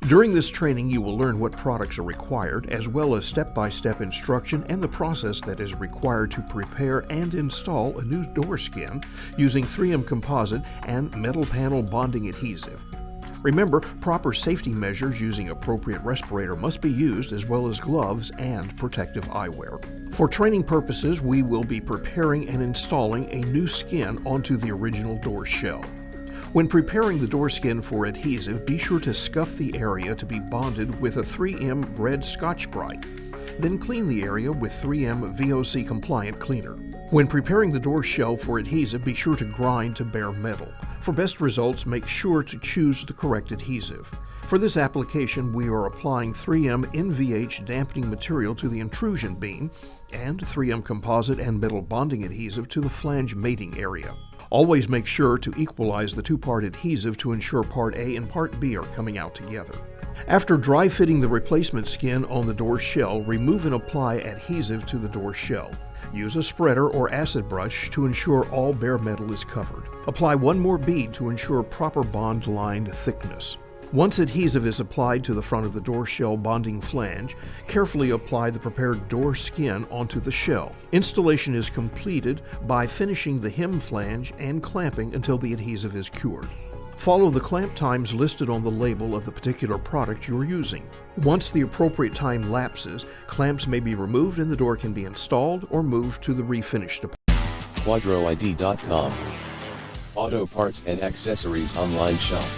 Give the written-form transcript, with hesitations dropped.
During this training, you will learn what products are required, as well as step-by-step instruction and the process that is required to prepare and install a new door skin using 3M composite and metal panel bonding adhesive. Remember, proper safety measures using appropriate respirator must be used, as well as gloves and protective eyewear. For training purposes, we will be preparing and installing a new skin onto the original door shell. When preparing the door skin for adhesive, be sure to scuff the area to be bonded with a 3M red Scotch-Brite. Then clean the area with 3M VOC compliant cleaner. When preparing the door shell for adhesive, be sure to grind to bare metal. For best results, make sure to choose the correct adhesive. For this application, we are applying 3M NVH dampening material to the intrusion beam and 3M composite and metal bonding adhesive to the flange mating area. Always make sure to equalize the two-part adhesive to ensure Part A and Part B are coming out together. After dry fitting the replacement skin on the door shell, remove and apply adhesive to the door shell. Use a spreader or acid brush to ensure all bare metal is covered. Apply one more bead to ensure proper bond line thickness. Once adhesive is applied to the front of the door shell bonding flange, carefully apply the prepared door skin onto the shell. Installation is completed by finishing the hem flange and clamping until the adhesive is cured. Follow the clamp times listed on the label of the particular product you are using. Once the appropriate time lapses, clamps may be removed and the door can be installed or moved to the refinished department. KHODROiD.com. Auto parts and accessories online shop.